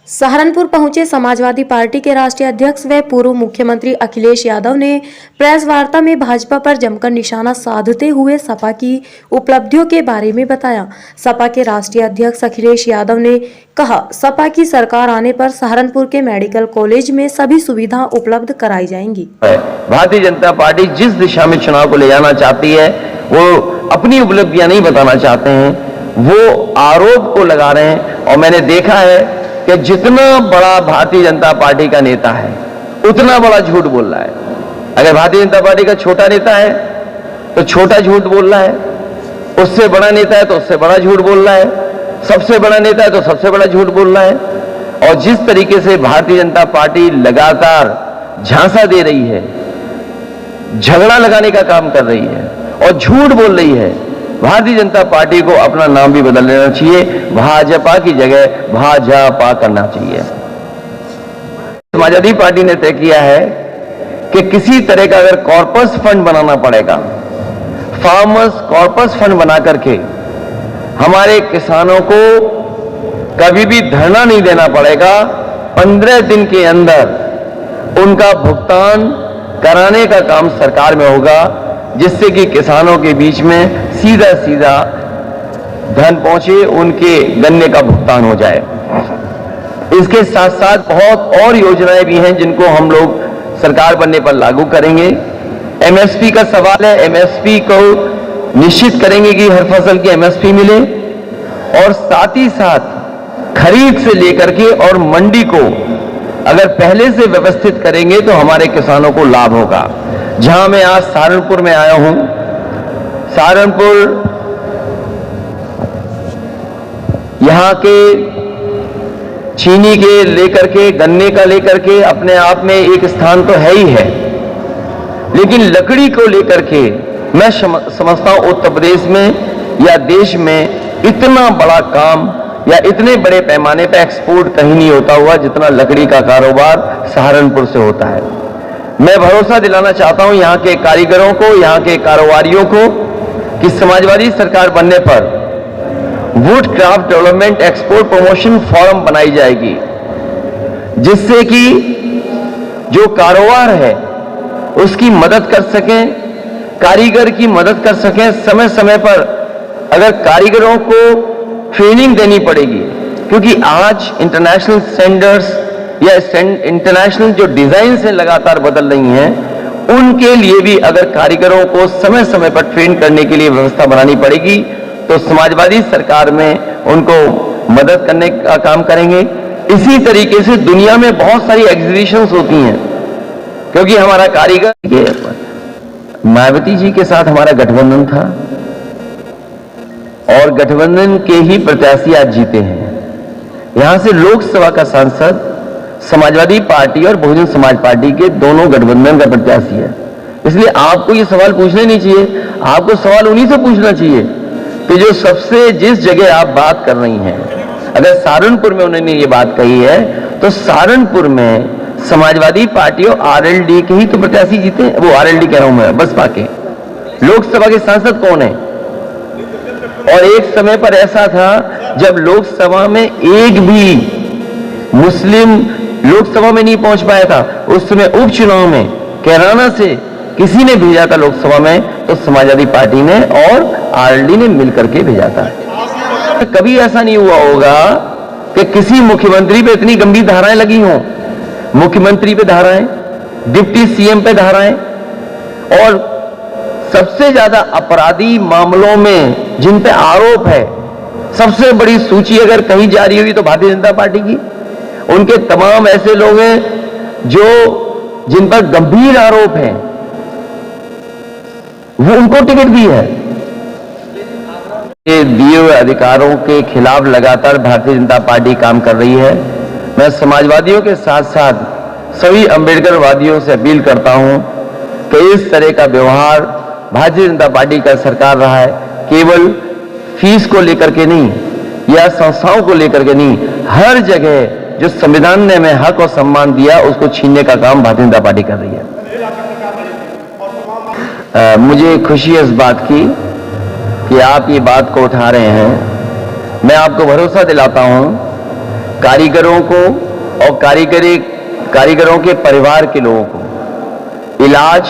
सहारनपुर पहुंचे समाजवादी पार्टी के राष्ट्रीय अध्यक्ष व पूर्व मुख्यमंत्री अखिलेश यादव ने प्रेस वार्ता में भाजपा पर जमकर निशाना साधते हुए सपा की उपलब्धियों के बारे में बताया। सपा के राष्ट्रीय अध्यक्ष अखिलेश यादव ने कहा, सपा की सरकार आने पर सहारनपुर के मेडिकल कॉलेज में सभी सुविधा उपलब्ध कराई जाएंगी। भारतीय जनता पार्टी जिस दिशा में चुनाव को ले जाना चाहती है, वो अपनी उपलब्धियां नहीं बताना चाहते हैं, वो आरोप को लगा रहे हैं। और मैंने देखा है कि जितना बड़ा भारतीय जनता पार्टी का नेता है उतना बड़ा झूठ बोल रहा है। अगर भारतीय जनता पार्टी का छोटा नेता है तो छोटा झूठ बोल रहा है, उससे बड़ा नेता है तो उससे बड़ा झूठ बोल रहा है, सबसे बड़ा नेता है तो सबसे बड़ा झूठ बोल रहा है। और जिस तरीके से भारतीय जनता पार्टी लगातार झांसा दे रही है, झगड़ा लगाने का काम कर रही है और झूठ बोल रही है, भारतीय जनता पार्टी को अपना नाम भी बदल लेना चाहिए, भाजपा की जगह भाजपा करना चाहिए। समाजवादी पार्टी ने तय किया है कि किसी तरह का अगर कॉर्पस फंड बनाना पड़ेगा, फार्मर्स कॉर्पस फंड बना करके हमारे किसानों को कभी भी धरना नहीं देना पड़ेगा, 15 दिन के अंदर उनका भुगतान कराने का काम सरकार में होगा, जिससे कि किसानों के बीच में सीधा सीधा धन पहुंचे, उनके गन्ने का भुगतान हो जाए। इसके साथ साथ बहुत और योजनाएं भी हैं जिनको हम लोग सरकार बनने पर लागू करेंगे। एमएसपी का सवाल है, एमएसपी को निश्चित करेंगे कि हर फसल की एमएसपी मिले, और साथ ही साथ खरीद से लेकर के और मंडी को अगर पहले से व्यवस्थित करेंगे तो हमारे किसानों को लाभ होगा। जहां मैं आज सहारनपुर में आया हूं, सहारनपुर यहां के चीनी के लेकर के, गन्ने का लेकर के अपने आप में एक स्थान तो है ही है, लेकिन लकड़ी को लेकर के मैं समझता हूं उत्तर प्रदेश में या देश में इतना बड़ा काम या इतने बड़े पैमाने पर एक्सपोर्ट कहीं नहीं होता हुआ जितना लकड़ी का कारोबार सहारनपुर से होता है। मैं भरोसा दिलाना चाहता हूं यहां के कारीगरों को, यहां के कारोबारियों को कि समाजवादी सरकार बनने पर would craft development export promotion forum बनाई जाएगी, जिससे कि जो कारोबार है उसकी मदद कर सकें, कारीगर की मदद कर सकें। समय समय पर अगर कारीगरों को ट्रेनिंग देनी पड़ेगी, क्योंकि आज इंटरनेशनल स्टैंडर्ड्स या इंटरनेशनल जो डिजाइन से लगातार बदल रही हैं, उनके लिए भी अगर कारीगरों को समय समय पर ट्रेन करने के लिए व्यवस्था बनानी पड़ेगी, तो समाजवादी सरकार में उनको मदद करने का काम करेंगे। इसी तरीके से दुनिया में बहुत सारी एग्जीबिशंस होती हैं, क्योंकि हमारा कारीगर, मायावती जी के साथ हमारा गठबंधन था और गठबंधन के ही प्रत्याशी आज जीते हैं। यहां से लोकसभा का सांसद समाजवादी पार्टी और बहुजन समाज पार्टी के दोनों गठबंधन का प्रत्याशी है। इसलिए आपको ये सवाल पूछने नहीं चाहिए, आपको सवाल उन्हीं से पूछना चाहिए कि जो सबसे जिस जगह आप बात कर रही हैं, अगर सहारनपुर में उन्होंने ये बात कही है तो सहारनपुर में समाजवादी पार्टी और आरएलडी के ही तो प्रत्याशी जीते हैं। वो आरएलडी कह रहा हूं मैं, बसपा के लोकसभा के सांसद कौन है? और एक समय पर ऐसा था जब लोकसभा में एक भी मुस्लिम लोकसभा में नहीं पहुंच पाया था। उस समय उपचुनाव में कैराना से किसी ने भेजा था लोकसभा में, तो समाजवादी पार्टी ने और आरएलडी ने मिलकर के भेजा था। कभी ऐसा नहीं हुआ होगा कि किसी मुख्यमंत्री पे इतनी गंभीर धाराएं लगी हों, मुख्यमंत्री पे धाराएं, डिप्टी सीएम पे धाराएं, और सबसे ज्यादा अपराधी मामलों में जिन पे आरोप है, सबसे बड़ी सूची अगर कहीं जारी हुई तो भारतीय जनता पार्टी की। उनके तमाम ऐसे लोग हैं जो जिन पर गंभीर आरोप हैं, वो उनको टिकट दी है। ये दिए हुए अधिकारों के खिलाफ लगातार भारतीय जनता पार्टी काम कर रही है। मैं समाजवादियों के साथ साथ सभी अंबेडकरवादियों से अपील करता हूं कि इस तरह का व्यवहार भारतीय जनता पार्टी का सरकार रहा है, केवल फीस को लेकर के नहीं या संस्थाओं को लेकर के नहीं, हर जगह जो संविधान ने हमें हक और सम्मान दिया उसको छीनने का काम भारतीय जनता पार्टी कर रही है। मुझे खुशी है इस बात की कि आप ये बात को उठा रहे हैं। मैं आपको भरोसा दिलाता हूं कारीगरों को और कारीगरों के परिवार के लोगों को इलाज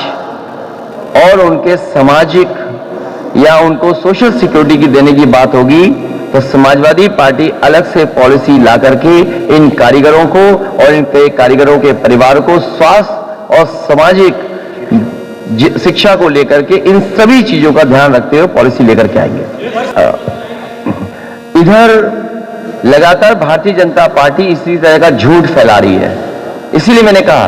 और उनके सामाजिक या उनको सोशल सिक्योरिटी की देने की बात होगी तो समाजवादी पार्टी अलग से पॉलिसी ला करके इन कारीगरों को और इनके कारीगरों के परिवार को स्वास्थ्य और सामाजिक शिक्षा को लेकर के इन सभी चीजों का ध्यान रखते हुए पॉलिसी लेकर के आएंगे। इधर लगातार भारतीय जनता पार्टी इसी तरह का झूठ फैला रही है। इसीलिए मैंने कहा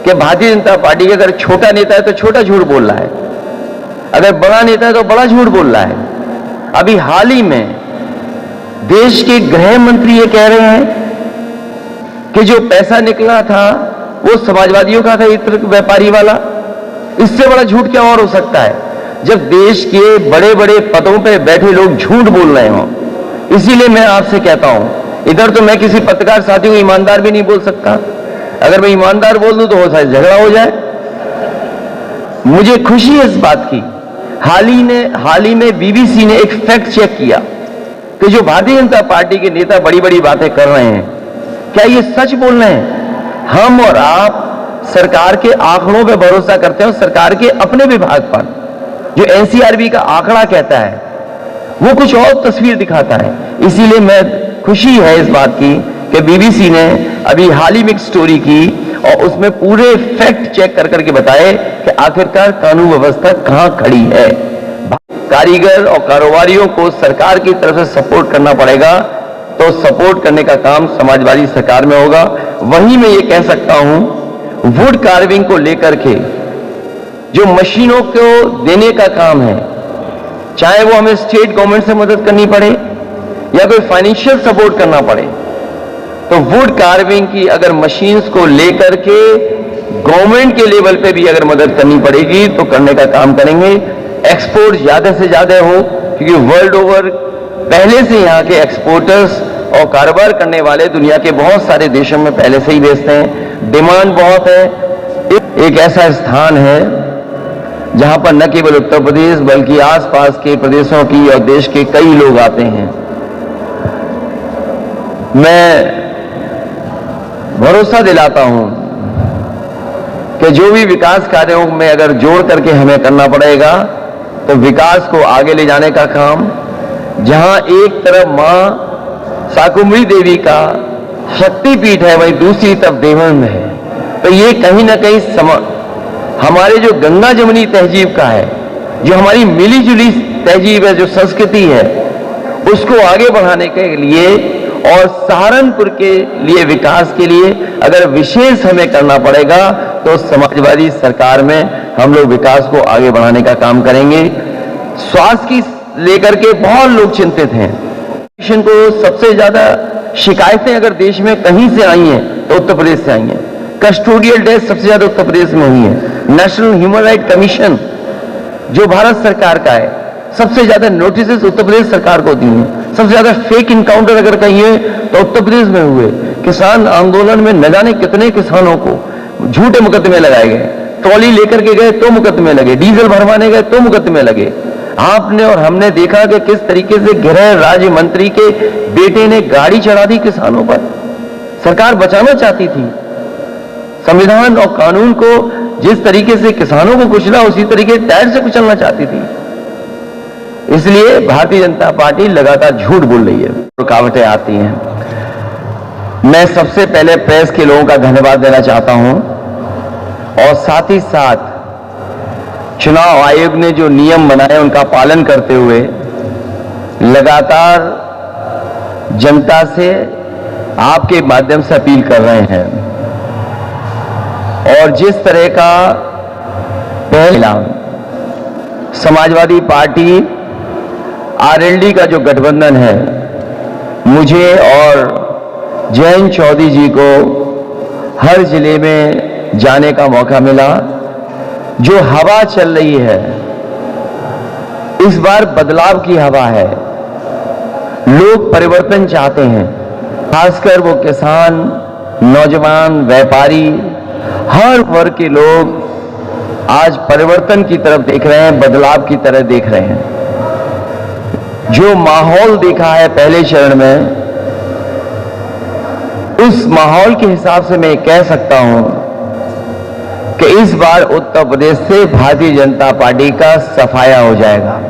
कि भारतीय जनता पार्टी का अगर छोटा नेता है तो छोटा झूठ बोल रहा है, अगर बड़ा नेता है तो बड़ा झूठ बोल रहा है। अभी हाल ही में देश के गृह मंत्री ये कह रहे हैं कि जो पैसा निकला था वो समाजवादियों का था, इत्र व्यापारी वाला। इससे बड़ा झूठ क्या और हो सकता है जब देश के बड़े बड़े पदों पर बैठे लोग झूठ बोल रहे हों। इसीलिए मैं आपसे कहता हूं, इधर तो मैं किसी पत्रकार साथी को ईमानदार भी नहीं बोल सकता, अगर मैं ईमानदार बोल दूं तो हो सकता है झगड़ा हो जाए। मुझे खुशी है इस बात की, हाल ही में बीबीसी ने एक फैक्ट चेक किया कि जो भारतीय जनता पार्टी के नेता बड़ी बड़ी बातें कर रहे हैं क्या ये सच बोल रहे हैं। हम और आप सरकार के आंकड़ों पर भरोसा करते हैं, सरकार के अपने विभाग पर जो एनसीआरबी का आंकड़ा कहता है वो कुछ और तस्वीर दिखाता है। इसीलिए मैं खुशी है इस बात की कि बीबीसी ने अभी हाल ही में एक स्टोरी की और उसमें पूरे फैक्ट चेक कर करके बताए कि आखिरकार कानून व्यवस्था कहां खड़ी है। कारीगर और कारोबारियों को सरकार की तरफ से सपोर्ट करना पड़ेगा, तो सपोर्ट करने का काम समाजवादी सरकार में होगा। वहीं मैं ये कह सकता हूं, वुड कार्विंग को लेकर के जो मशीनों को देने का काम है, चाहे वो हमें स्टेट गवर्नमेंट से मदद करनी पड़े या कोई फाइनेंशियल सपोर्ट करना पड़े, तो वुड कार्विंग की अगर मशीन्स को लेकर के गवर्नमेंट के लेवल पे भी अगर मदद करनी पड़ेगी तो करने का काम करेंगे। एक्सपोर्ट ज्यादा से ज्यादा हो, क्योंकि वर्ल्ड ओवर पहले से यहाँ के एक्सपोर्टर्स और कारोबार करने वाले दुनिया के बहुत सारे देशों में पहले से ही बेचते हैं, डिमांड बहुत है। एक ऐसा स्थान है जहां पर न केवल उत्तर प्रदेश बल्कि आसपास के प्रदेशों की और देश के कई लोग आते हैं। मैं भरोसा दिलाता हूं कि जो भी विकास कार्यों में अगर जोड़ करके हमें करना पड़ेगा तो विकास को आगे ले जाने का काम, जहां एक तरफ मां शाकुंभरी देवी का शक्तिपीठ है वहीं दूसरी तरफ देवन है, तो ये कहीं ना कहीं हमारे जो गंगा जमुनी तहजीब का है, जो हमारी मिली जुली तहजीब है, जो संस्कृति है, उसको आगे बढ़ाने के लिए और सहारनपुर के लिए विकास के लिए अगर विशेष हमें करना पड़ेगा तो समाजवादी सरकार में हम लोग विकास को आगे बढ़ाने का काम करेंगे। स्वास्थ्य की लेकर के बहुत लोग चिंतित हैं। को सबसे ज्यादा शिकायतें अगर देश में कहीं से आई हैं तो उत्तर प्रदेश से आई हैं। कस्टोडियल डेथ सबसे ज्यादा उत्तर प्रदेश में हुई है। नेशनल ह्यूमन राइट कमीशन जो भारत सरकार का है, सबसे ज्यादा नोटिस उत्तर प्रदेश सरकार को दी हैं। सबसे ज्यादा फेक इनकाउंटर अगर कहिए तो उत्तर प्रदेश में हुए। किसान आंदोलन में न जाने कितने किसानों को झूठे मुकदमे लगाए गए, ट्रॉली लेकर के गए तो मुकदमे लगे, डीजल भरवाने गए तो मुकदमे लगे। आपने और हमने देखा कि किस तरीके से गृह राज्य मंत्री के बेटे ने गाड़ी चढ़ा दी किसानों पर। सरकार बचाना चाहती थी, संविधान और कानून को जिस तरीके से किसानों को कुचला उसी तरीके टायर से कुचलना चाहती थी। इसलिए भारतीय जनता पार्टी लगातार झूठ बोल रही है, रुकावटें आती हैं। मैं सबसे पहले प्रेस के लोगों का धन्यवाद देना चाहता हूं और साथ ही साथ चुनाव आयोग ने जो नियम बनाए उनका पालन करते हुए लगातार जनता से आपके माध्यम से अपील कर रहे हैं और जिस तरह का पहला समाजवादी पार्टी आरएलडी का जो गठबंधन है, मुझे और जयंत चौधरी जी को हर जिले में जाने का मौका मिला। जो हवा चल रही है इस बार बदलाव की हवा है, लोग परिवर्तन चाहते हैं, खासकर वो किसान, नौजवान, व्यापारी, हर वर्ग के लोग आज परिवर्तन की तरफ देख रहे हैं, बदलाव की तरफ देख रहे हैं। जो माहौल देखा है पहले चरण में उस माहौल के हिसाब से मैं कह सकता हूं कि इस बार उत्तर प्रदेश से भारतीय जनता पार्टी का सफाया हो जाएगा।